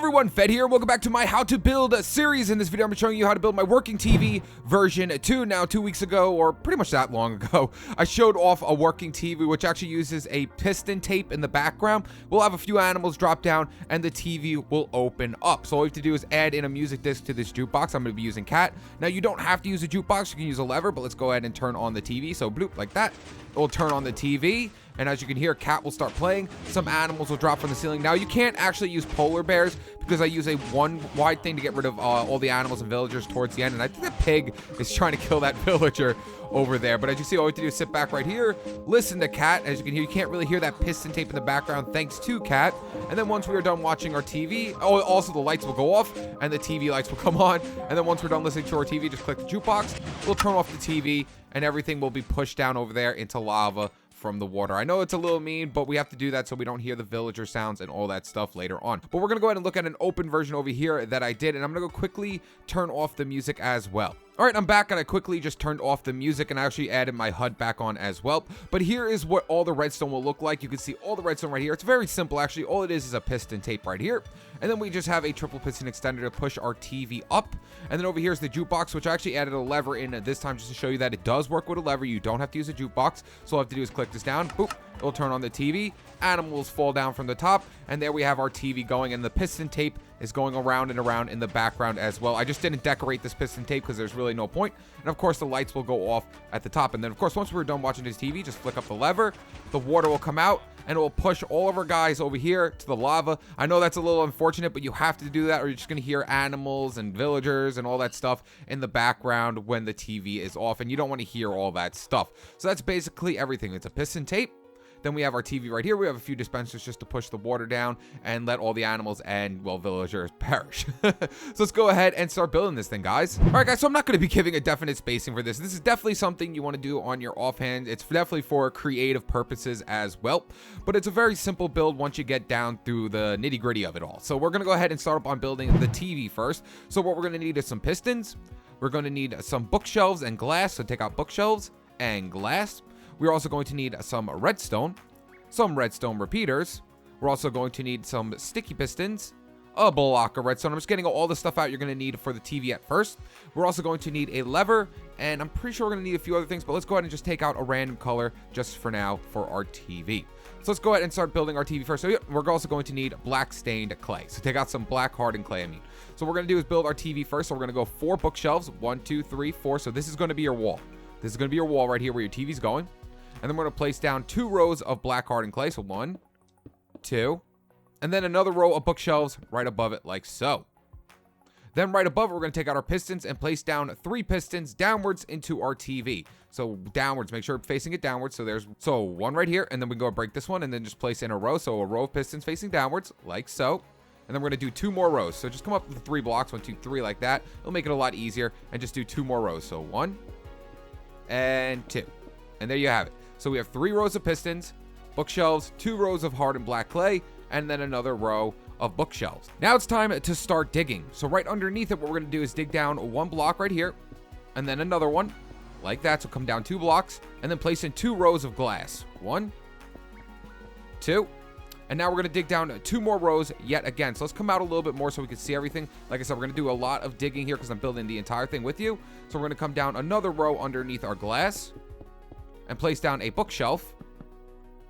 everyone, Fed here. Welcome back to my How to Build series. In this video, I'm showing you how to build my working TV version 2. Now, 2 weeks ago, or pretty much that long ago, I showed off a working TV, which actually uses a piston tape in the background. We'll have a few animals drop down, and the TV will open up. So all you have to do is add in a music disc to this jukebox. I'm going to be using Cat. Now, you don't have to use a jukebox. You can use a lever, but let's go ahead and turn on the TV. So, bloop, like that. It will turn on the TV. And as you can hear, Cat will start playing. Some animals will drop from the ceiling. Now, you can't actually use polar bears because I use a one wide thing to get rid of all the animals and villagers towards the end. And I think that pig is trying to kill that villager over there. But as you see, all you have to do is sit back right here, listen to Cat. As you can hear, you can't really hear that piston tape in the background thanks to Cat. And then once we are done watching our TV, also the lights will go off and the TV lights will come on. And then once we're done listening to our TV, just click the jukebox. We'll turn off the TV and everything will be pushed down over there into lava from the water. I know it's a little mean, but we have to do that so we don't hear the villager sounds and all that stuff later on. But we're going to go ahead and look at an open version over here that I did, and I'm going to go quickly turn off the music as well. All right, I'm back, and I quickly just turned off the music and I actually added my HUD back on as well. But here is what all the redstone will look like. You can see all the redstone right here. It's very simple, actually. All it is a piston tape right here. And then we just have a triple piston extender to push our TV up. And then over here is the jukebox, which I actually added a lever in this time just to show you that it does work with a lever. You don't have to use a jukebox. So all I have to do is click this down. Boop. It'll turn on the TV. Animals fall down from the top. And there we have our TV going. And the piston tape is going around and around in the background as well. I just didn't decorate this piston tape because there's really no point. And of course, the lights will go off at the top. And then, of course, once we're done watching this TV, just flick up the lever. The water will come out. And it will push all of our guys over here to the lava. I know that's a little unfortunate, but you have to do that or you're just going to hear animals and villagers and all that stuff in the background when the TV is off. And you don't want to hear all that stuff. So that's basically everything. It's a piston tape. Then we have our TV right here. We have a few dispensers just to push the water down and let all the animals and, well, villagers perish. So let's go ahead and start building this thing, guys. All right, guys, so I'm not going to be giving a definite spacing for this. This is definitely something you want to do on your offhand. It's definitely for creative purposes as well. But it's a very simple build once you get down through the nitty gritty of it all. So we're going to go ahead and start up on building the TV first. So what we're going to need is some pistons. We're going to need some bookshelves and glass. So take out bookshelves and glass. We're also going to need some redstone repeaters. We're also going to need some sticky pistons, a block of redstone. I'm just getting all the stuff out you're going to need for the TV at first. We're also going to need a lever, and I'm pretty sure we're going to need a few other things, but let's go ahead and just take out a random color just for now for our TV. So let's go ahead and start building our TV first. So yeah, we're also going to need black stained clay. So take out some black hardened clay, So what we're going to do is build our TV first. So we're going to go 4 bookshelves, 1, 2, 3, 4. So this is going to be your wall. This is going to be your wall right here where your TV's going. And then we're going to place down 2 rows of black hardened clay. So 1, 2, and then another row of bookshelves right above it like so. Then right above it, we're going to take out our pistons and place down 3 pistons downwards into our TV. So downwards, make sure facing it downwards. So 1 right here, and then we go break this one and then just place in a row. So a row of pistons facing downwards like so. And then we're going to do 2 more rows. So just come up with 3 blocks, 1, 2, 3 like that. It'll make it a lot easier and just do 2 more rows. So 1 and 2. And there you have it. So we have 3 rows of pistons, bookshelves, 2 rows of hardened black clay, and then another row of bookshelves. Now it's time to start digging. So right underneath it, what we're going to do is dig down 1 block right here, and then another one like that. So come down 2 blocks, and then place in 2 rows of glass. 1, 2. And now we're going to dig down 2 more rows yet again. So let's come out a little bit more so we can see everything. Like I said, we're going to do a lot of digging here because I'm building the entire thing with you. So we're going to come down another row underneath our glass and place down a bookshelf,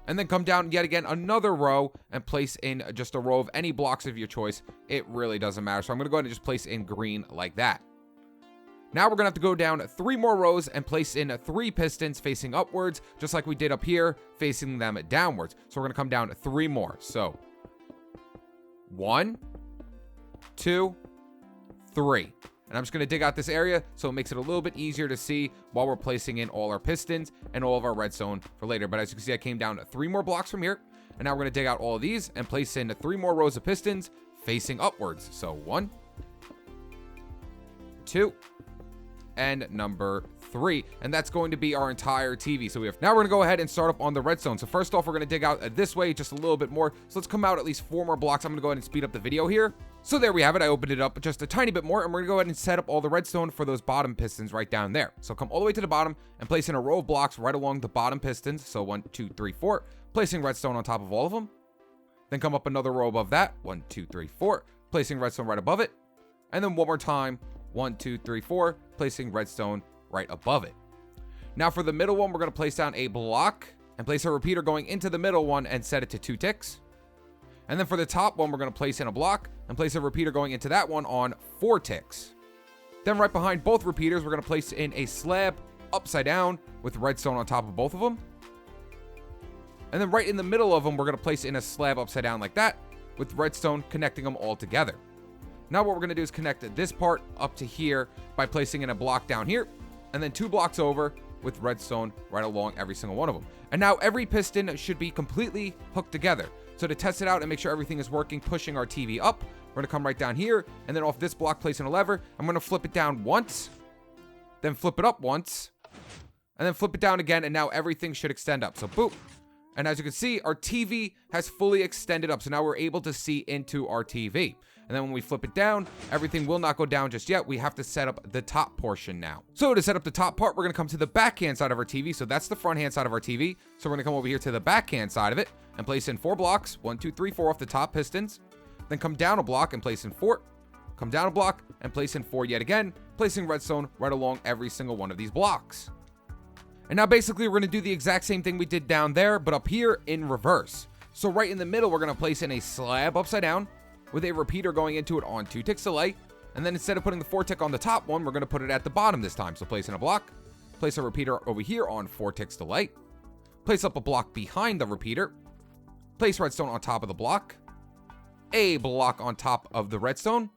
and then come down yet again another row and place in just a row of any blocks of your choice. It really doesn't matter. So I'm going to go ahead and just place in green like that. Now we're going to have to go down 3 more rows and place in 3 pistons facing upwards, just like we did up here, facing them downwards. So we're going to come down 3 more. So 1, 2, 3. And I'm just going to dig out this area so it makes it a little bit easier to see while we're placing in all our pistons and all of our redstone for later. But as you can see, I came down 3 more blocks from here. And now we're going to dig out all of these and place in 3 more rows of pistons facing upwards. So 1, 2, and number 3. And that's going to be our entire TV. So now we're going to go ahead and start up on the redstone. So first off, we're going to dig out this way just a little bit more. So let's come out at least 4 more blocks. I'm going to go ahead and speed up the video here. So there we have it. I opened it up just a tiny bit more, and we're gonna go ahead and set up all the redstone for those bottom pistons right down there. So come all the way to the bottom and place in a row of blocks right along the bottom pistons. So 1, 2, 3, 4, placing redstone on top of all of them. Then come up another row above that. 1, 2, 3, 4, placing redstone right above it. And then one more time, 1, 2, 3, 4, placing redstone right above it. Now for the middle one, we're going to place down a block and place a repeater going into the middle one and set it to 2 ticks. And then for the top one, we're going to place in a block and place a repeater going into that one on 4 ticks. Then right behind both repeaters, we're going to place in a slab upside down with redstone on top of both of them. And then right in the middle of them, we're going to place in a slab upside down like that with redstone connecting them all together. Now what we're going to do is connect this part up to here by placing in a block down here and then 2 blocks over with redstone right along every single one of them. And now every piston should be completely hooked together. So to test it out and make sure everything is working, pushing our TV up, we're going to come right down here and then off this block, placing a lever. I'm going to flip it down once, then flip it up once, and then flip it down again. And now everything should extend up. So boop. And as you can see, our TV has fully extended up. So now we're able to see into our TV. And then when we flip it down, everything will not go down just yet. We have to set up the top portion now. So to set up the top part, we're going to come to the backhand side of our TV. So that's the front hand side of our TV. So we're going to come over here to the backhand side of it and place in 4 blocks, 1, 2, 3, 4 off the top pistons. Then come down a block and place in 4. Come down a block and place in 4 yet again, placing redstone right along every single one of these blocks. And now basically we're going to do the exact same thing we did down there, but up here in reverse. So right in the middle, we're going to place in a slab upside down with a repeater going into it on 2 ticks delay. And then instead of putting the 4 tick on the top one, we're going to put it at the bottom this time. So place in a block, place a repeater over here on 4 ticks delay, place up a block behind the repeater, place redstone on top of the block, a block on top of the redstone,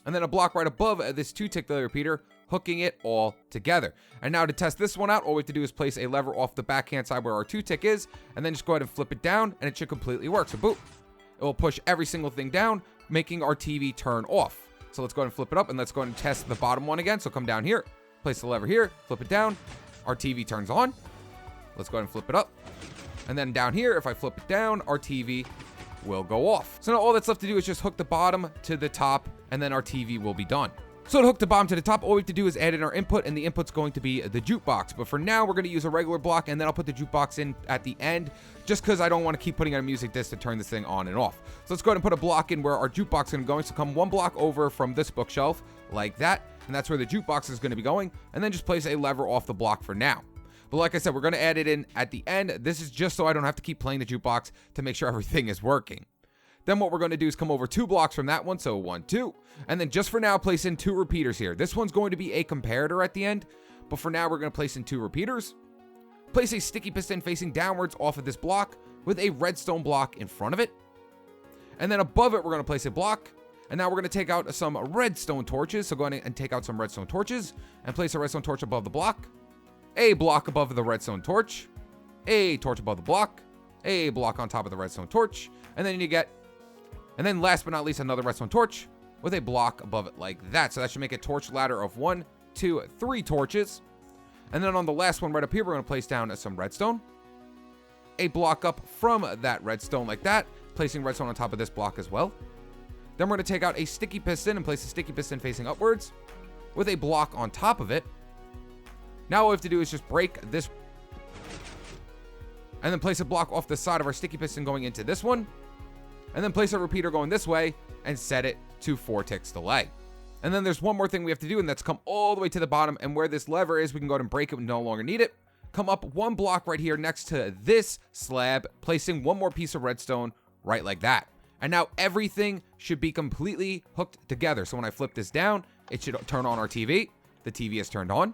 and then a block right above this 2 tick delay repeater, hooking it all together. And now to test this one out, all we have to do is place a lever off the backhand side where our 2 tick is, and then just go ahead and flip it down, and it should completely work. So boop. It will push every single thing down, making our TV turn off. So let's go ahead and flip it up and let's go ahead and test the bottom one again. So come down here, place the lever here, flip it down. Our TV turns on. Let's go ahead and flip it up. And then down here, if I flip it down, our TV will go off. So now all that's left to do is just hook the bottom to the top and then our TV will be done. So to hook the bottom to the top, all we have to do is add in our input, and the input's going to be the jukebox. But for now, we're going to use a regular block, and then I'll put the jukebox in at the end, just because I don't want to keep putting on a music disc to turn this thing on and off. So let's go ahead and put a block in where our jukebox is going to go. So come 1 block over from this bookshelf, like that, and that's where the jukebox is going to be going, and then just place a lever off the block for now. But like I said, we're going to add it in at the end. This is just so I don't have to keep playing the jukebox to make sure everything is working. Then what we're going to do is come over 2 blocks from that one, so 1, 2, and then just for now, place in 2 repeaters here. This one's going to be a comparator at the end, but for now, we're going to place in 2 repeaters. Place a sticky piston facing downwards off of this block with a redstone block in front of it. And then above it, we're going to place a block. And now we're going to take out some redstone torches. So go ahead and take out some redstone torches and place a redstone torch above the block, a block above the redstone torch, a torch above the block, a block on top of the redstone torch, and then last but not least, another redstone torch with a block above it like that. So that should make a torch ladder of 1, 2, 3 torches. And then on the last one right up here, we're going to place down some redstone, a block up from that redstone like that, placing redstone on top of this block as well. Then we're going to take out a sticky piston and place a sticky piston facing upwards with a block on top of it. Now all we have to do is just break this and then place a block off the side of our sticky piston going into this one, and then place a repeater going this way and set it to 4 ticks delay. And then there's one more thing we have to do, and that's come all the way to the bottom, and where this lever is, we can go ahead and break it. We no longer need it. Come up 1 block right here next to this slab, placing 1 more piece of redstone right like that. And now everything should be completely hooked together. So when I flip this down, it should turn on our TV. The TV is turned on.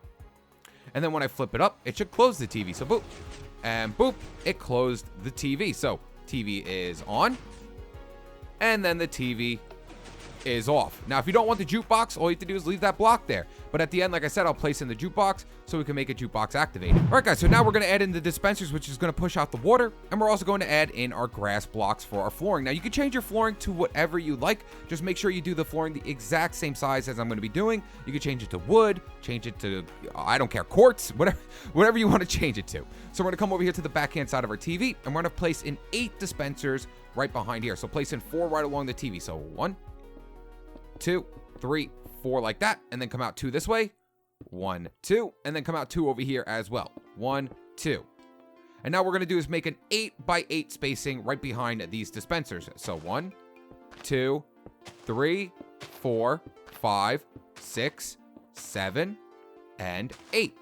And then when I flip it up, it should close the TV. So boop, and boop, it closed the TV. So TV is on, and then the TV is off. Now, if you don't want the jukebox, all you have to do is leave that block there. But at the end, like I said, I'll place in the jukebox so we can make a jukebox activated. All right, guys, so now we're going to add in the dispensers, which is going to push out the water. And we're also going to add in our grass blocks for our flooring. Now, you can change your flooring to whatever you like. Just make sure you do the flooring the exact same size as I'm going to be doing. You can change it to wood, change it to, I don't care, quartz, whatever you want to change it to. So we're going to come over here to the backhand side of our TV, and we're going to place in 8 dispensers right behind here. So place in 4 right along the TV. So 1, 2, 3, 4 like that, and then come out 2 this way, 1, 2, and then come out 2 over here as well, 1, 2. And now what we're going to do is make an 8 by 8 spacing right behind these dispensers. So 1, 2, 3, 4, 5, 6, 7, and 8.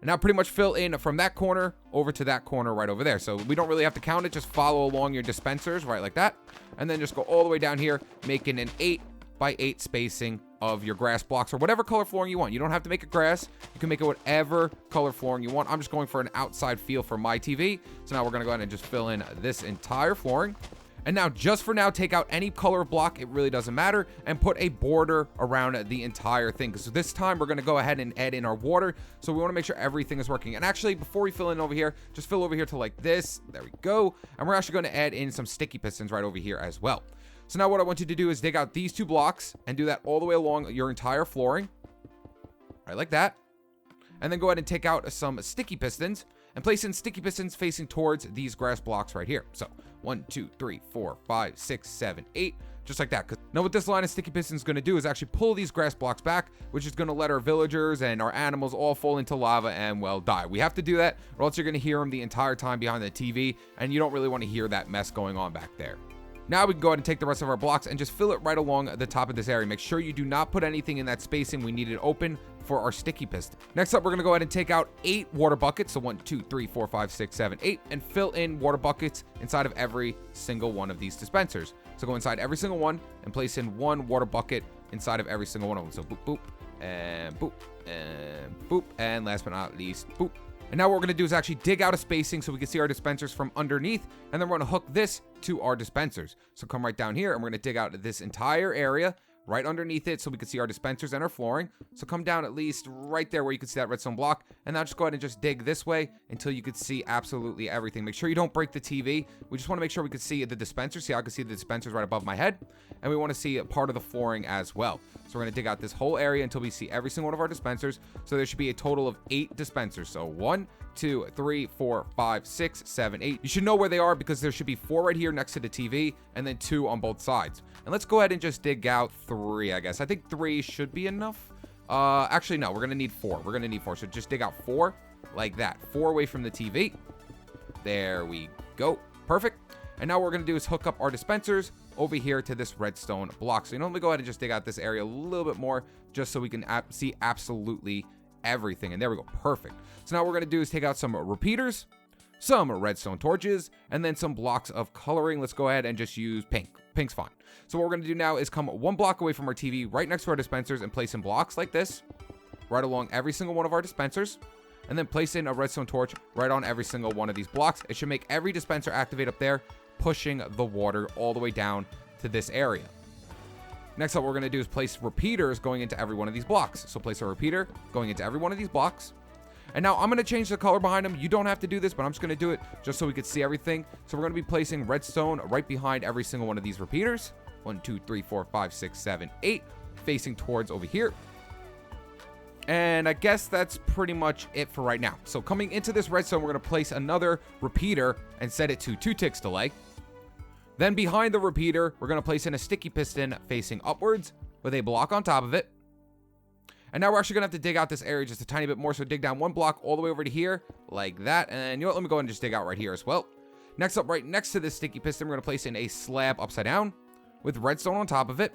And now pretty much fill in from that corner over to that corner right over there. So we don't really have to count it. Just follow along your dispensers right like that. And then just go all the way down here, making an 8 by 8 spacing of your grass blocks or whatever color flooring you want. You don't have to make it grass. You can make it whatever color flooring you want. I'm just going for an outside feel for my TV. So now we're going to go ahead and just fill in this entire flooring. And now, just for now, take out any color of block, it really doesn't matter, and put a border around the entire thing. Because this time, we're going to go ahead and add in our water, so we want to make sure everything is working. And actually, before we fill in over here, just fill over here to like this. There we go. And we're actually going to add in some sticky pistons right over here as well. So now what I want you to do is dig out these 2 blocks and do that all the way along your entire flooring. Right like that. And then go ahead and take out some sticky pistons and place in sticky pistons facing towards these grass blocks right here. So 1, 2, 3, 4, 5, 6, 7, 8, just like that. Now what this line of sticky pistons is going to do is actually pull these grass blocks back, which is going to let our villagers and our animals all fall into lava and, well, die. We have to do that, or else you're going to hear them the entire time behind the TV, and you don't really want to hear that mess going on back there. Now we can go ahead and take the rest of our blocks and just fill it right along the top of this area. Make sure you do not put anything in that spacing. We need it open for our sticky piston. Next up, we're going to go ahead and take out 8 water buckets. So 1, 2, 3, 4, 5, 6, 7, 8, and fill in water buckets inside of every single one of these dispensers. So go inside every single one and place in 1 water bucket inside of every single one of them. So boop, boop, and boop, and boop, and last but not least, boop. And now what we're going to do is actually dig out a spacing so we can see our dispensers from underneath, and then we're going to hook this to our dispensers. So come right down here, and we're going to dig out this entire area right underneath it so we can see our dispensers and our flooring. So come down at least right there where you can see that redstone block, and now just go ahead and just dig this way until you can see absolutely everything. Make sure you don't break the TV. We just want to make sure we can see the dispensers. See how I can see the dispensers right above my head, and we want to see a part of the flooring as well. So we're going to dig out this whole area until we see every single one of our dispensers. So there should be a total of 8 dispensers. So 1, 2, 3, 4, 5, 6, 7, 8. You should know where they are because there should be 4 right here next to the TV and then 2 on both sides. And let's go ahead and just dig out 3, I guess. I think 3 should be enough. Actually, no, we're going to need 4. We're going to need 4. So just dig out 4 like that. 4 away from the TV. There we go. Perfect. And now what we're going to do is hook up our dispensers over here to this redstone block. So let me go ahead and just dig out this area a little bit more just so we can see absolutely everything. And there we go. Perfect. So now what we're going to do is take out some repeaters, some redstone torches, and then some blocks of coloring. Let's go ahead and just use pink. Pink's fine. So what we're going to do now is come 1 block away from our TV right next to our dispensers and place in blocks like this right along every single one of our dispensers. And then place in a redstone torch right on every single one of these blocks. It should make every dispenser activate up there, pushing the water all the way down to this area. Next up, what we're going to do is place repeaters going into every one of these blocks. So place a repeater going into every one of these blocks. And now I'm going to change the color behind them. You don't have to do this, but I'm just going to do it just so we can see everything. So we're going to be placing redstone right behind every single one of these repeaters. 1, 2, 3, 4, 5, 6, 7, 8, facing towards over here. And I guess that's pretty much it for right now. So coming into this redstone, we're going to place another repeater and set it to 2 ticks delay. Then behind the repeater, we're going to place in a sticky piston facing upwards with a block on top of it. And now we're actually going to have to dig out this area just a tiny bit more. So dig down 1 block all the way over to here like that. And you know what? Let me go ahead and just dig out right here as well. Next up, right next to this sticky piston, we're going to place in a slab upside down with redstone on top of it.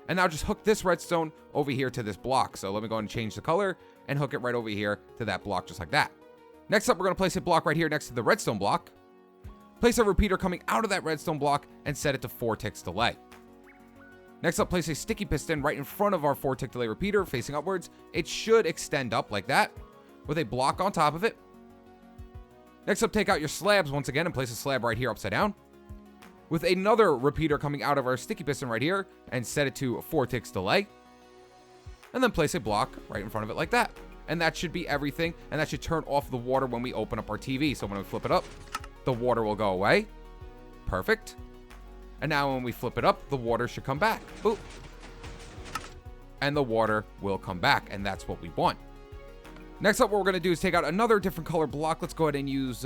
And now just hook this redstone over here to this block. So let me go ahead and change the color and hook it right over here to that block just like that. Next up, we're going to place a block right here next to the redstone block. Place a repeater coming out of that redstone block and set it to 4 ticks delay. Next up, place a sticky piston right in front of our 4 tick delay repeater facing upwards. It should extend up like that with a block on top of it. Next up, take out your slabs once again and place a slab right here upside down with another repeater coming out of our sticky piston right here and set it to 4 ticks delay. And then place a block right in front of it like that. And that should be everything. And that should turn off the water when we open up our TV. So when we flip it up, the water will go away. Perfect. And now when we flip it up, the water should come back. Boop. And the water will come back. And that's what we want. Next up, what we're going to do is take out another different color block. Let's go ahead and use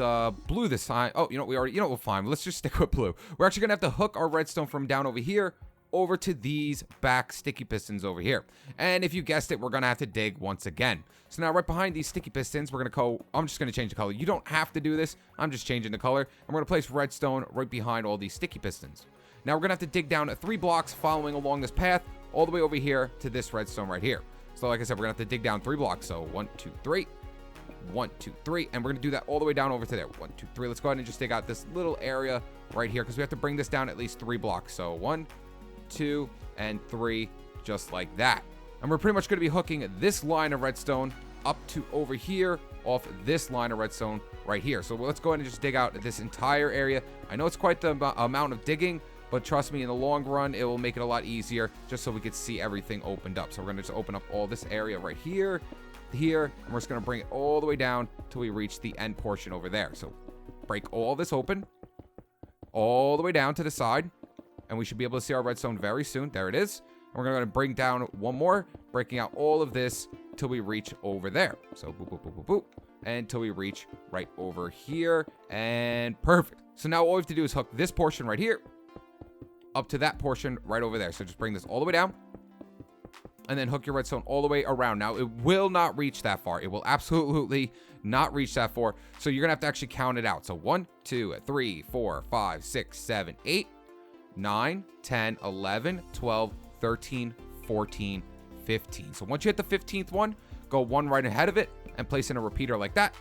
blue this time. Oh, we're fine. Let's just stick with blue. We're actually going to have to hook our redstone from down over here over to these back sticky pistons over here. And if you guessed it, we're going to have to dig once again. So now right behind these sticky pistons, we're going to go, I'm just going to change the color. You don't have to do this. I'm just changing the color. And we're going to place redstone right behind all these sticky pistons. Now we're gonna have to dig down 3 blocks following along this path all the way over here to this redstone right here. So like I said, we're gonna have to dig down 3 blocks. So 1, 2, 3, 1, 2, 3, and we're gonna do that all the way down over to there. 1, 2, 3. Let's go ahead and just dig out this little area right here because we have to bring this down at least 3 blocks. So 1, 2, and 3, just like that. And we're pretty much gonna be hooking this line of redstone up to over here off this line of redstone right here. So let's go ahead and just dig out this entire area. I know it's quite the amount of digging, but trust me, in the long run, it will make it a lot easier just so we could see everything opened up. So we're gonna just open up all this area right here, and we're just gonna bring it all the way down till we reach the end portion over there. So break all this open, all the way down to the side, and we should be able to see our redstone very soon. There it is. And we're gonna bring down one more, breaking out all of this till we reach over there. So boop, boop, boop, boop, boop, until we reach right over here, and perfect. So now all we have to do is hook this portion right here up to that portion right over there. So just bring this all the way down and then hook your redstone all the way around. Now it will not reach that far. It will absolutely not reach that far. So you're gonna have to actually count it out. So 1, 2, 3, 4, 5, 6, 7, 8, 9, 10, 11, 12, 13, 14, 15. So once you hit the 15th one, go one right ahead of it and place in a repeater like that.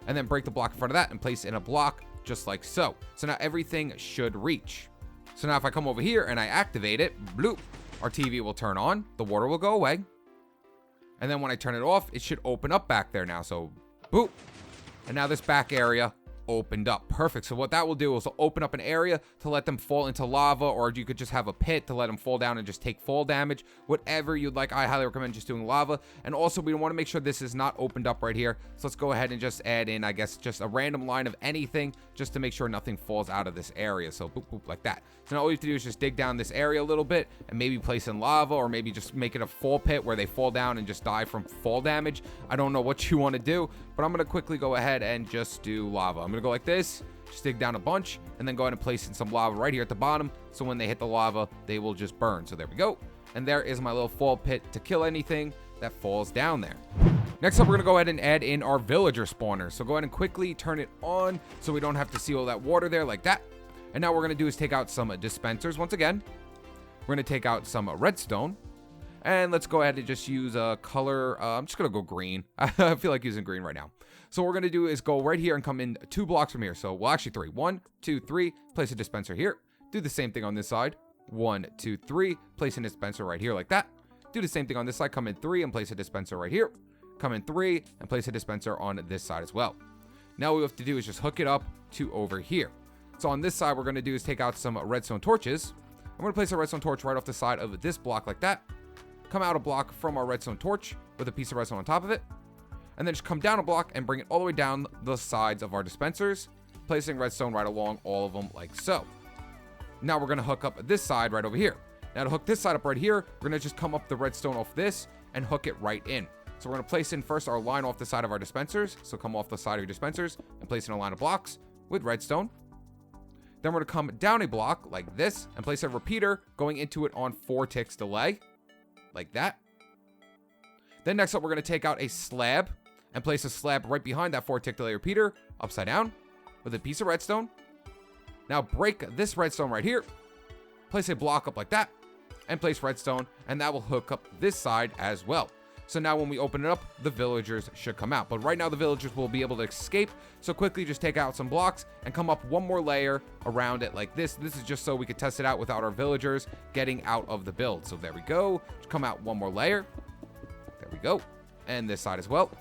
And then break the block in front of that and place in a block just like so. So now everything should reach. So now if I come over here and I activate it, bloop, our TV will turn on, the water will go away. And then when I turn it off, it should open up back there now. So boop. And now this back area opened up. Perfect. So what that will do is open up an area to let them fall into lava, or you could just have a pit to let them fall down and just take fall damage, whatever you'd like. I highly recommend just doing lava. And also we want to make sure this is not opened up right here. So let's go ahead and just add in, I guess, just a random line of anything just to make sure nothing falls out of this area. So boop, boop, like that. So now all you have to do is just dig down this area a little bit and maybe place in lava, or maybe just make it a fall pit where they fall down and just die from fall damage. I don't know what you want to do, but I'm going to quickly go ahead and just do lava. I'm going to go like this, just dig down a bunch, and then go ahead and place in some lava right here at the bottom. So when they hit the lava, they will just burn. So there we go. And there is my little fall pit to kill anything that falls down there. Next up, we're going to go ahead and add in our villager spawner. So go ahead and quickly turn it on so we don't have to see all that water there like that. And now what we're going to do is take out some dispensers once again. We're going to take out some redstone. And let's go ahead and just use a color. I'm just going to go green. I feel like using green right now. So what we're going to do is go right here and come in 2 blocks from here. So, well, actually 3. 1, 2, 3. Place a dispenser here. Do the same thing on this side. 1, 2, 3. Place a dispenser right here like that. Do the same thing on this side. Come in 3 and place a dispenser right here. Come in 3 and place a dispenser on this side as well. Now what we have to do is just hook it up to over here. So on this side, what we're going to do is take out some redstone torches. I'm going to place a redstone torch right off the side of this block like that. Come out a block from our redstone torch with a piece of redstone on top of it. And then just come down a block and bring it all the way down the sides of our dispensers, placing redstone right along all of them like so. Now we're going to hook up this side right over here. Now to hook this side up right here, we're going to just come up the redstone off this and hook it right in. So we're going to place in first our line off the side of our dispensers. So come off the side of your dispensers and place in a line of blocks with redstone. Then we're going to come down a block like this and place a repeater going into it on 4 ticks delay, like that. Then next up, we're going to take out a slab and place a slab right behind that 4 tick delay repeater upside down with a piece of redstone. Now break this redstone right here, place a block up like that, and place redstone, and that will hook up this side as well. So now when we open it up, the villagers should come out. But right now the villagers will be able to escape. So quickly just take out some blocks and come up one more layer around it like this. This is just so we could test it out without our villagers getting out of the build. So there we go. Just come out one more layer. There we go. And this side as well.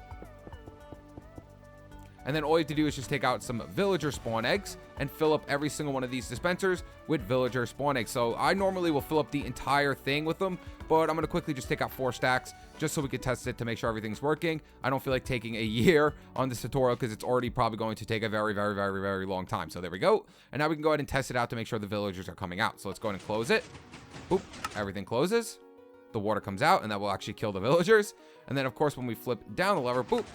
And then all you have to do is just take out some villager spawn eggs and fill up every single one of these dispensers with villager spawn eggs. So I normally will fill up the entire thing with them, but I'm going to quickly just take out 4 stacks just so we can test it to make sure everything's working. I don't feel like taking a year on this tutorial because it's already probably going to take a very, very, very, very long time. So there we go. And now we can go ahead and test it out to make sure the villagers are coming out. So let's go ahead and close it. Boop. Everything closes. The water comes out, and that will actually kill the villagers. And then, of course, when we flip down the lever, boop,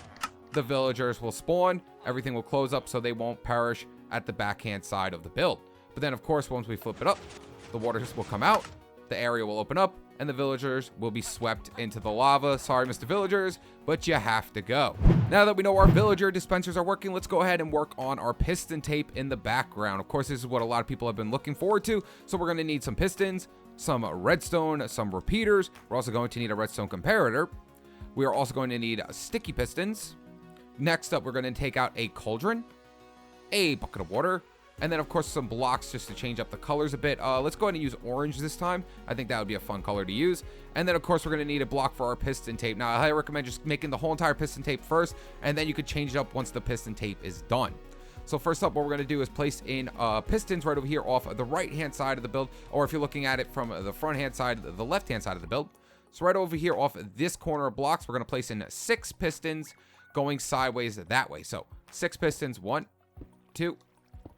the villagers will spawn. Everything will close up so they won't perish at the backhand side of the build. But then, of course, once we flip it up, the water will come out, the area will open up and the villagers will be swept into the lava. Sorry, Mr. Villagers, but you have to go. Now that we know our villager dispensers are working, let's go ahead and work on our piston tape in the background. Of course, this is what a lot of people have been looking forward to. So we're going to need some pistons, some redstone, some repeaters. We're also going to need a redstone comparator. We are also going to need sticky pistons. Next up, we're going to take out a cauldron, a bucket of water, and then, of course, some blocks just to change up the colors a bit. Let's go ahead and use orange this time. I think that would be a fun color to use. And then, of course, we're going to need a block for our piston tape. Now, I highly recommend just making the whole entire piston tape first, and then you could change it up once the piston tape is done. So first up, what we're going to do is place in pistons right over here off the right-hand side of the build, or if you're looking at it from the front-hand side, the left-hand side of the build. So right over here off this corner of blocks, we're going to place in 6 pistons going sideways that way. So 6 pistons, 1, 2,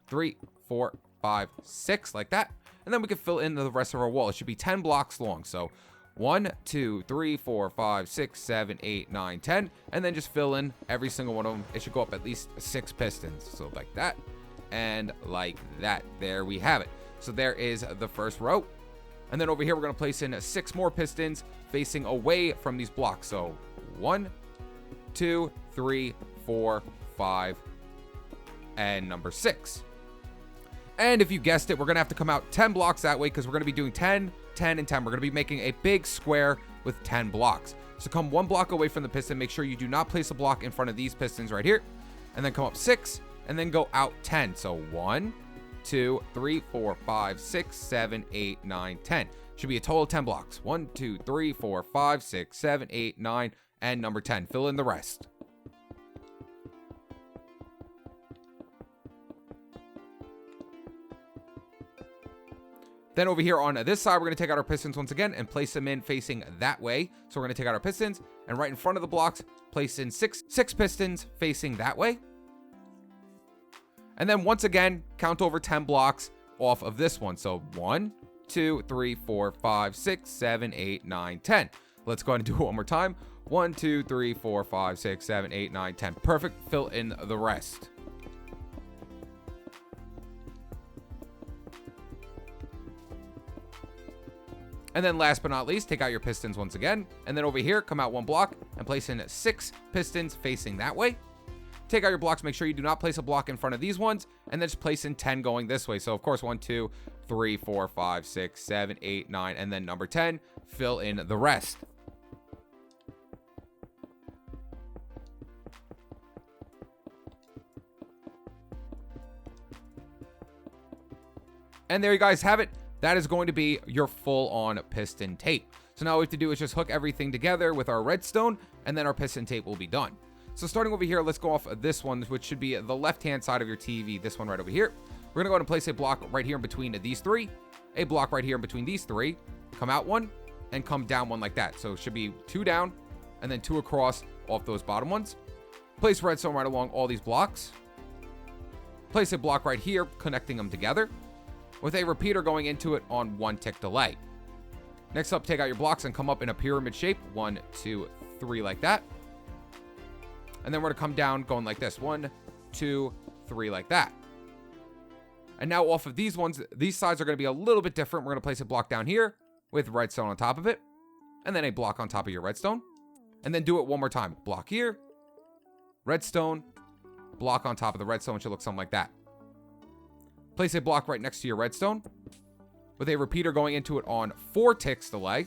3, 4, 5, 6, like that. And then we can fill in the rest of our wall. It should be 10 blocks long. So 1, 2, 3, 4, 5, 6, 7, 8, 9, 10. And then just fill in every single one of them. It should go up at least 6 pistons. So like that and like that. There we have it. So there is the first row. And then over here, we're going to place in 6 more pistons facing away from these blocks. So 1, 2, 3, 4, 5, and number 6. And if you guessed it, we're going to have to come out 10 blocks that way because we're going to be doing 10, 10, and 10. We're going to be making a big square with 10 blocks. So come 1 block away from the piston. Make sure you do not place a block in front of these pistons right here. And then come up 6 and then go out 10. So 1, 2, 3, 4, 5, 6, 7, 8, 9, 10. Should be a total of 10 blocks. 1, 2, 3, 4, 5, 6, 7, 8, 9, and number 10. Fill in the rest. Then over here on this side, we're going to take out our pistons once again and place them in facing that way. So we're going to take out our pistons and right in front of the blocks, place in six pistons facing that way. And then once again, count over 10 blocks off of this one. So 1, 2, 3, 4, 5, 6, 7, 8, 9, 10. Let's go ahead and do it one more time. 1, 2, 3, 4, 5, 6, 7, 8, 9, 10. Perfect. Fill in the rest. And then last but not least, take out your pistons once again. And then over here, come out 1 block and place in 6 pistons facing that way. Take out your blocks. Make sure you do not place a block in front of these ones. And then just place in 10 going this way. So, of course, 1, 2, 3, 4, 5, 6, 7, 8, 9. And then number 10, fill in the rest. And there you guys have it. That is going to be your full-on piston tape. So now all we have to do is just hook everything together with our redstone, and then our piston tape will be done. So starting over here, let's go off of this one, which should be the left-hand side of your TV, this one right over here. We're going to go ahead and place a block right here in between these 3, a block right here in between these 3, come out 1, and come down 1 like that. So it should be 2 down, and then 2 across off those bottom ones. Place redstone right along all these blocks. Place a block right here, connecting them together, with a repeater going into it on 1 tick delay. Next up, take out your blocks and come up in a pyramid shape. 1, 2, 3 like that. And then we're going to come down going like this. 1, 2, 3 like that. And now off of these ones, these sides are going to be a little bit different. We're going to place a block down here with redstone on top of it. And then a block on top of your redstone. And then do it one more time. Block here. Redstone. Block on top of the redstone, which should look something like that. Place a block right next to your redstone with a repeater going into it on 4 ticks delay.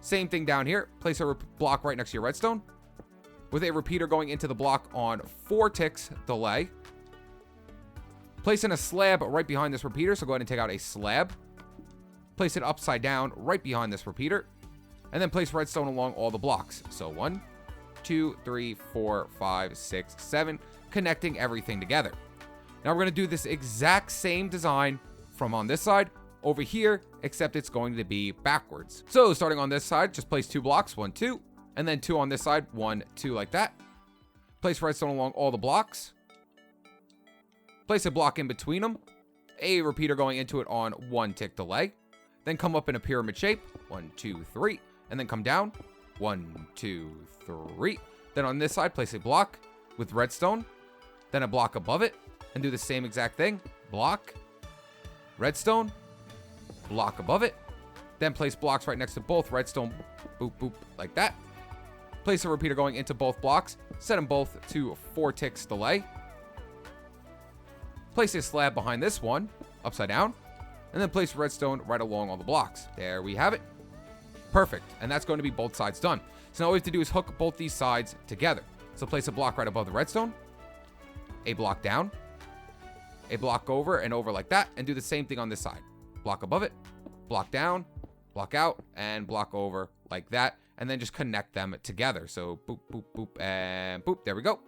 Same thing down here. Place a block right next to your redstone with a repeater going into the block on 4 ticks delay. Place in a slab right behind this repeater. So go ahead and take out a slab. Place it upside down right behind this repeater. And then place redstone along all the blocks. So 1, 2, 3, 4, 5, 6, 7. Connecting everything together. Now we're going to do this exact same design from on this side over here, except it's going to be backwards. So starting on this side, just place 2 blocks, 1, 2, and then 2 on this side, 1, 2 like that. Place redstone along all the blocks. Place a block in between them, a repeater going into it on 1 tick delay. Then come up in a pyramid shape, 1, 2, 3, and then come down, 1, 2, 3. Then on this side, place a block with redstone, then a block above it. And do the same exact thing. Block, redstone, block above it, Then place blocks right next to both redstone, boop, boop, like that. Place a repeater going into both blocks. Set them both to 4 ticks delay. Place a slab behind this one, upside down. And then place redstone right along all the blocks. There we have it. Perfect. And that's going to be both sides done. So now all we have to do is hook both these sides together. So place a block right above the redstone. A block down. A block over and over like that. And do the same thing on this side. Block above it. Block down. Block out. And block over like that. And then just connect them together. So boop, boop, boop, and boop. There we go.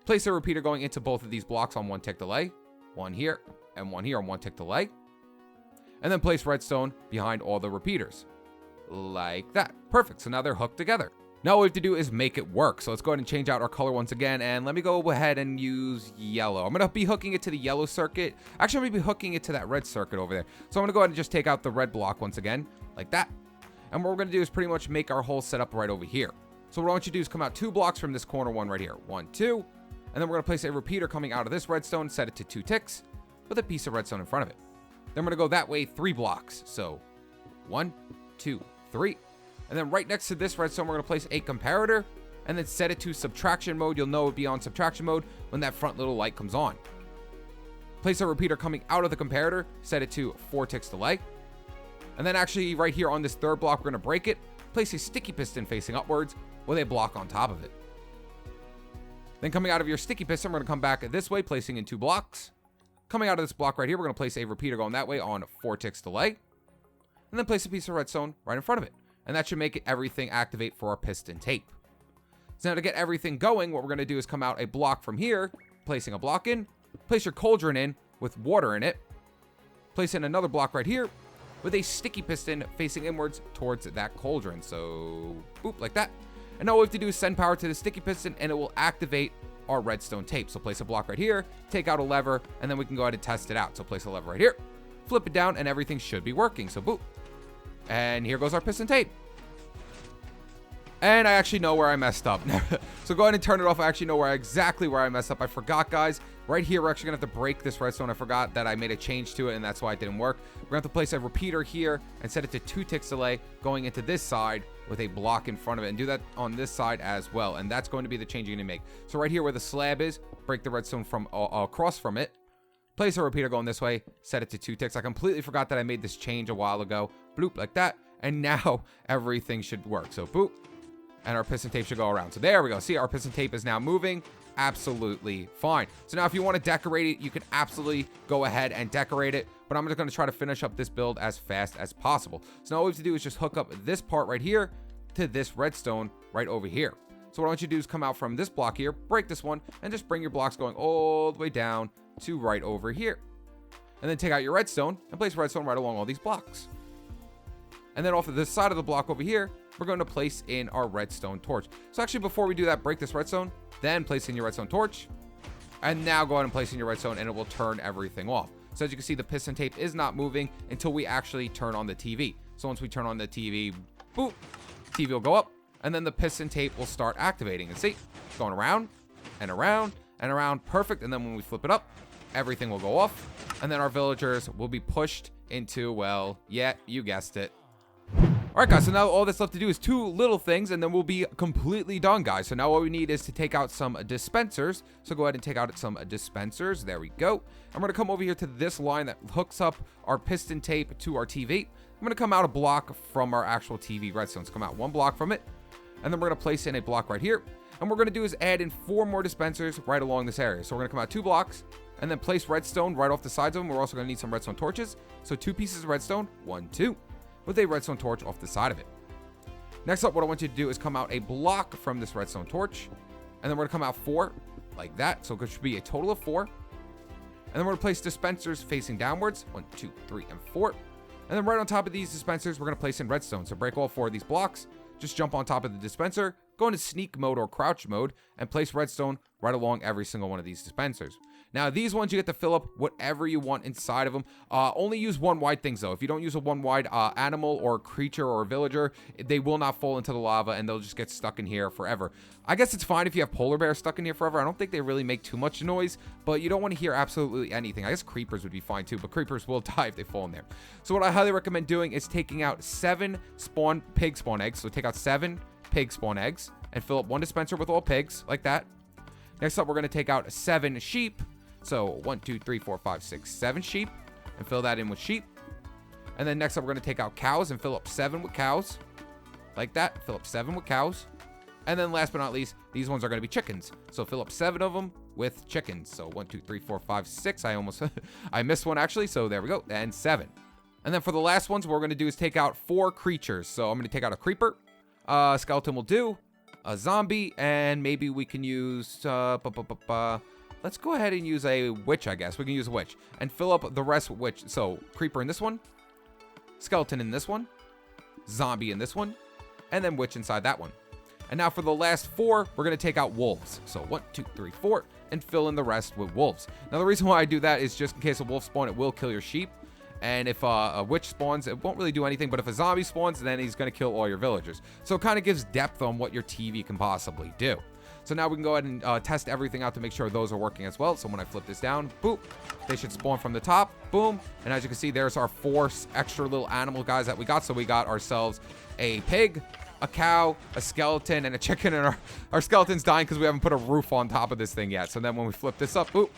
Place a repeater going into both of these blocks on 1 tick delay. One here and one here on 1 tick delay. And then place redstone behind all the repeaters. Like that. Perfect. So now they're hooked together. Now all we have to do is make it work. So let's go ahead and change out our color once again. And let me go ahead and use yellow. I'm going to be hooking it to the yellow circuit. Actually, I'm going to be hooking it to that red circuit over there. So I'm going to go ahead and just take out the red block once again. Like that. And what we're going to do is pretty much make our whole setup right over here. So what I want you to do is come out 2 blocks from this corner one right here. 1, 2. And then we're going to place a repeater coming out of this redstone. Set it to 2 ticks with a piece of redstone in front of it. Then we're going to go that way 3 blocks. So 1, 2, 3. And then right next to this redstone, we're going to place a comparator and then set it to subtraction mode. You'll know it'll be on subtraction mode when that front little light comes on. Place a repeater coming out of the comparator, set it to 4 ticks delay. And then actually right here on this 3rd block, we're going to break it, place a sticky piston facing upwards with a block on top of it. Then coming out of your sticky piston, we're going to come back this way, placing in 2 blocks. Coming out of this block right here, we're going to place a repeater going that way on 4 ticks delay. And then place a piece of redstone right in front of it. And that should make everything activate for our piston tape. So now to get everything going, what we're going to do is come out a block from here, placing a block in, place your cauldron in with water in it, place in another block right here with a sticky piston facing inwards towards that cauldron. So, boop, like that. And now all we have to do is send power to the sticky piston and it will activate our redstone tape. So place a block right here, take out a lever, and then we can go ahead and test it out. So place a lever right here, flip it down, and everything should be working. So boop. And here goes our piston tape. And I actually know where I messed up. So go ahead and turn it off. I actually know exactly where I messed up. I forgot, guys. Right here, we're actually going to have to break this redstone. I forgot that I made a change to it, and that's why it didn't work. We're going to have to place a repeater here and set it to 2 ticks delay going into this side with a block in front of it. And do that on this side as well. And that's going to be the change you're going to make. So right here where the slab is, break the redstone from across from it. Place a repeater going this way, set it to 2 ticks. I completely forgot that I made this change a while ago. Bloop, like that. And now everything should work. So boop. And our piston tape should go around. So there we go. See, our piston tape is now moving. Absolutely fine. So now if you want to decorate it, you can absolutely go ahead and decorate it. But I'm just going to try to finish up this build as fast as possible. So now all we have to do is just hook up this part right here to this redstone right over here. So what I want you to do is come out from this block here, break this one, and just bring your blocks going all the way down to right over here. And then take out your redstone and place redstone right along all these blocks. And then off of this side of the block over here, we're going to place in our redstone torch. So actually, before we do that, break this redstone, then place in your redstone torch. And now go ahead and place in your redstone and it will turn everything off. So as you can see, the piston tape is not moving until we actually turn on the TV. So once we turn on the TV, boop, TV will go up and then the piston tape will start activating. And see, going around and around and around. Perfect. And then when we flip it up, everything will go off. And then our villagers will be pushed into, well, yeah, you guessed it. All right, guys, so now all that's left to do is 2 little things, and then we'll be completely done, guys. So now all we need is to take out some dispensers. So go ahead and take out some dispensers. There we go. I'm going to come over here to this line that hooks up our piston tape to our TV. I'm going to come out a block from our actual TV redstones. Come out 1 block from it, and then we're going to place in a block right here. And what we're going to do is add in 4 more dispensers right along this area. So we're going to come out 2 blocks, and then place redstone right off the sides of them. We're also going to need some redstone torches. So 2 pieces of redstone, 1, 2. With a redstone torch off the side of it. Next up, what I want you to do is come out a block from this redstone torch. And then we're going to come out 4 like that. So it should be a total of 4. And then we're going to place dispensers facing downwards. 1, 2, 3, and 4. And then right on top of these dispensers, we're going to place in redstone. So break all 4 of these blocks. Just jump on top of the dispenser. Go into sneak mode or crouch mode. And place redstone right along every single one of these dispensers. Now, these ones, you get to fill up whatever you want inside of them. Only use one wide things, though. If you don't use a one wide animal or creature or villager, they will not fall into the lava, and they'll just get stuck in here forever. I guess it's fine if you have polar bears stuck in here forever. I don't think they really make too much noise, but you don't want to hear absolutely anything. I guess creepers would be fine, too, but creepers will die if they fall in there. So what I highly recommend doing is taking out 7 pig spawn eggs. So take out 7 pig spawn eggs and fill up 1 dispenser with all pigs, like that. Next up, we're going to take out 7 sheep. So 1, 2, 3, 4, 5, 6, 7 sheep, and fill that in with sheep. And then next up, we're going to take out cows and fill up 7 with cows, like that. Fill up 7 with cows. And then last but not least, these ones are going to be chickens. So fill up 7 of them with chickens. So 1, 2, 3, 4, 5, 6. I missed one actually. So there we go. And 7. And then for the last ones, what we're going to do is take out 4 creatures. So I'm going to take out a creeper. Skeleton will do. A zombie. And maybe we can use... let's go ahead and use a witch, I guess. We can use a witch. And fill up the rest with witch. So creeper in this one. Skeleton in this one. Zombie in this one. And then witch inside that one. And now for the last 4, we're going to take out wolves. So 1, 2, 3, 4, and fill in the rest with wolves. Now the reason why I do that is just in case a wolf spawn, it will kill your sheep. And if a witch spawns, it won't really do anything. But if a zombie spawns, then he's going to kill all your villagers. So it kind of gives depth on what your TV can possibly do. So now we can go ahead and test everything out to make sure those are working as well. So when I flip this down, boop, they should spawn from the top, boom. And as you can see, there's our 4 extra little animal guys that we got. So we got ourselves a pig, a cow, a skeleton, and a chicken. And our skeleton's dying because we haven't put a roof on top of this thing yet. So then when we flip this up, boop,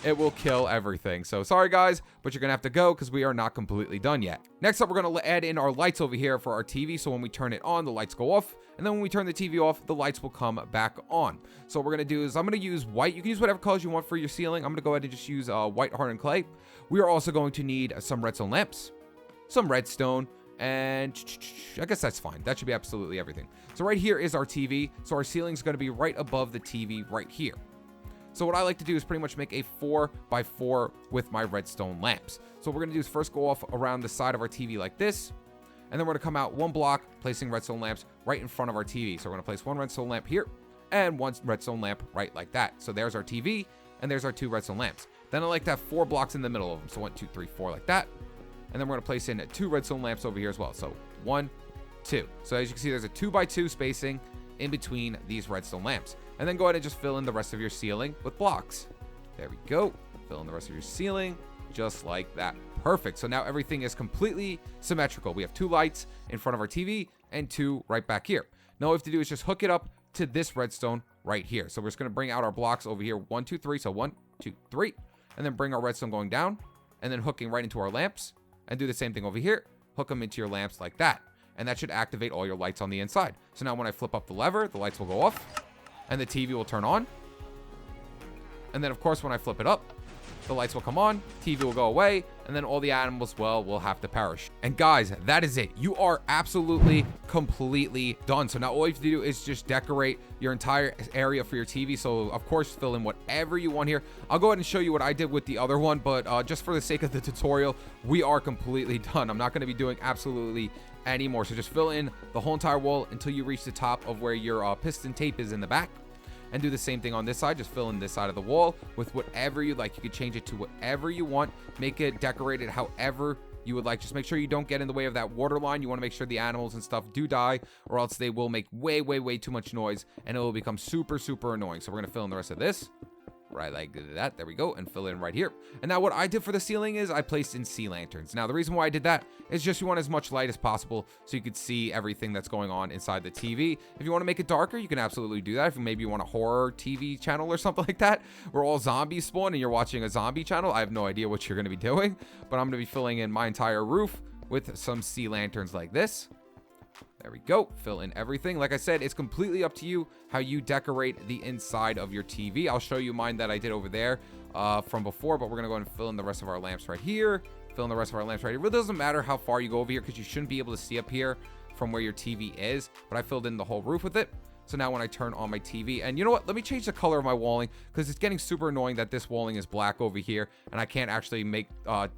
it will kill everything. So sorry guys, but you're gonna have to go because we are not completely done yet. Next up, we're gonna add in our lights over here for our TV. So when we turn it on, the lights go off. And then when we turn the TV off, the lights will come back on. So what we're gonna do is I'm gonna use white. You can use whatever colors you want for your ceiling. I'm gonna go ahead and just use white hardened clay. We are also going to need some redstone lamps, some redstone, and I guess that's fine. That should be absolutely everything. So right here is our TV. So our ceiling is gonna be right above the TV right here. So what I like to do is pretty much make a 4x4 with my redstone lamps. So what we're going to do is first go off around the side of our TV like this. And then we're going to come out 1 block, placing redstone lamps right in front of our TV. So we're going to place 1 redstone lamp here and 1 redstone lamp right like that. So there's our TV and there's our 2 redstone lamps. Then I like to have 4 blocks in the middle of them. So 1, 2, 3, 4 like that. And then we're going to place in 2 redstone lamps over here as well. So 1, 2. So as you can see, there's a 2x2 spacing in between these redstone lamps. And then go ahead and just fill in the rest of your ceiling with blocks. There we go. Fill in the rest of your ceiling just like that. Perfect. So now everything is completely symmetrical. We have 2 lights in front of our TV and 2 right back here. Now all we have to do is just hook it up to this redstone right here. So we're just going to bring out our blocks over here. 1, 2, 3. So 1, 2, 3. And then bring our redstone going down and then hooking right into our lamps. And do the same thing over here. Hook them into your lamps like that. And that should activate all your lights on the inside. So now when I flip up the lever, the lights will go off. And the TV will turn on. And then, of course, when I flip it up, the lights will come on, TV will go away, and then all the animals, well, will have to perish. And guys, that is it. You are absolutely, completely done. So now all you have to do is just decorate your entire area for your TV. So, of course, fill in whatever you want here. I'll go ahead and show you what I did with the other one, but just for the sake of the tutorial, we are completely done. I'm not going to be doing absolutely anymore. So just fill in the whole entire wall until you reach the top of where your piston tape is in the back. And do the same thing on this side. Just fill in this side of the wall with whatever you like. You can change it to whatever you want. Make it decorated however you would like. Just make sure you don't get in the way of that water line. You want to make sure the animals and stuff do die, or else they will make way, way, way too much noise, and it will become super, super annoying. So we're going to fill in the rest of this. Right like that. There we go. And fill it in right here. And now what I did for the ceiling is I placed in sea lanterns. Now the reason why I did that is just you want as much light as possible so you could see everything that's going on inside the TV. If you want to make it darker, you can absolutely do that. If maybe you want a horror TV channel or something like that, where all zombies spawn and you're watching a zombie channel, I have no idea what you're going to be doing, but I'm going to be filling in my entire roof with some sea lanterns like this. There we go. Fill in everything. Like I said, it's completely up to you how you decorate the inside of your TV. I'll show you mine that I did over there from before, but we're going to go ahead and fill in the rest of our lamps right here. Fill in the rest of our lamps right here. It really doesn't matter how far you go over here because you shouldn't be able to see up here from where your TV is, but I filled in the whole roof with it. So now when I turn on my TV, and you know what? Let me change the color of my walling because it's getting super annoying that this walling is black over here and I can't actually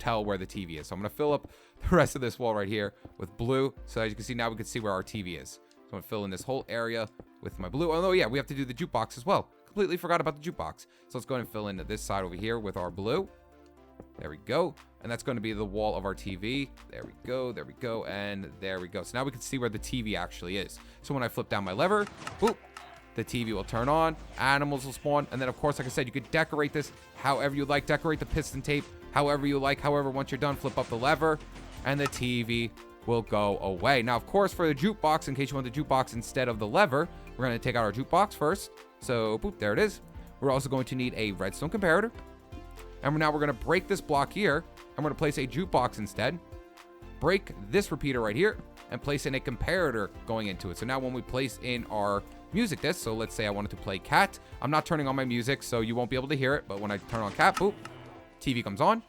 tell where the TV is. So I'm going to fill up the rest of this wall right here with blue. So as you can see, now we can see where our TV is. So I'm going to fill in this whole area with my blue. Oh, no, yeah, we have to do the jukebox as well completely forgot about the jukebox. So let's go ahead and fill in this side over here with our blue. There we go. And that's going to be the wall of our TV. There we go, and there we go. So now we can see where the TV actually is. So when I flip down my lever, boop, the TV will turn on, animals will spawn, and then of course, like I said, you could decorate this however you like. Decorate the piston tape however you like. However, once you're done, flip up the lever, and the TV will go away. Now, of course, for the jukebox, in case you want the jukebox instead of the lever, we're going to take out our jukebox first. So, boop, there it is. We're also going to need a redstone comparator. And now we're going to break this block here. I'm going to place a jukebox instead. Break this repeater right here and place in a comparator going into it. So now when we place in our music disc, so let's say I wanted to play Cat. I'm not turning on my music, so you won't be able to hear it. But when I turn on Cat, boop, TV comes on.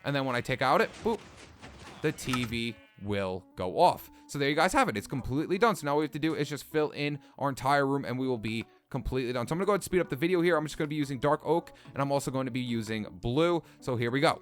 And then when I take out it, boop, the TV will go off. So there you guys have it. It's completely done. So now what we have to do is just fill in our entire room and we will be completely done. So I'm going to go ahead and speed up the video here. I'm just going to be using dark oak and I'm also going to be using blue. So here we go.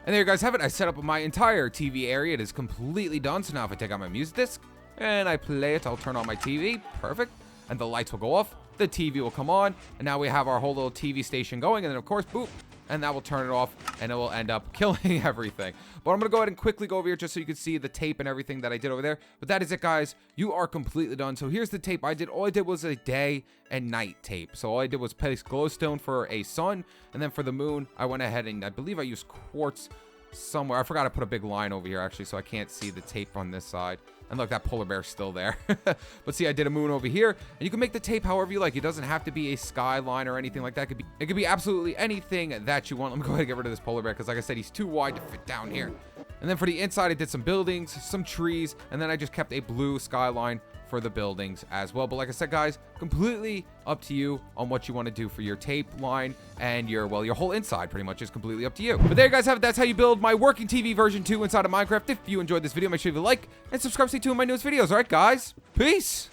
And there you guys have it. I set up my entire TV area. It is completely done. So now if I take out my music disc and I play it, I'll turn on my TV. Perfect. And the lights will go off. The TV will come on. And now we have our whole little TV station going. And then, of course, boop. And that will turn it off. And it will end up killing everything. But I'm going to go ahead and quickly go over here just so you can see the tape and everything that I did over there. But that is it, guys. You are completely done. So here's the tape I did. All I did was a day and night tape. So all I did was place glowstone for a sun. And then for the moon, I went ahead and I believe I used quartz somewhere. I forgot to put a big line over here, actually, so I can't see the tape on this side. And look, that polar bear's still there. But see, I did a moon over here. And you can make the tape however you like. It doesn't have to be a skyline or anything like that. It could be absolutely anything that you want. Let me go ahead and get rid of this polar bear because, like I said, he's too wide to fit down here. And then for the inside, I did some buildings, some trees, and then I just kept a blue skyline for the buildings as well. But like I said, guys, completely up to you on what you want to do for your tape line and your whole inside pretty much is completely up to you. But there you guys have it. That's how you build my working TV version 2 inside of Minecraft. If you enjoyed this video, make sure you like and subscribe to stay tuned with my newest videos. All right, guys, peace.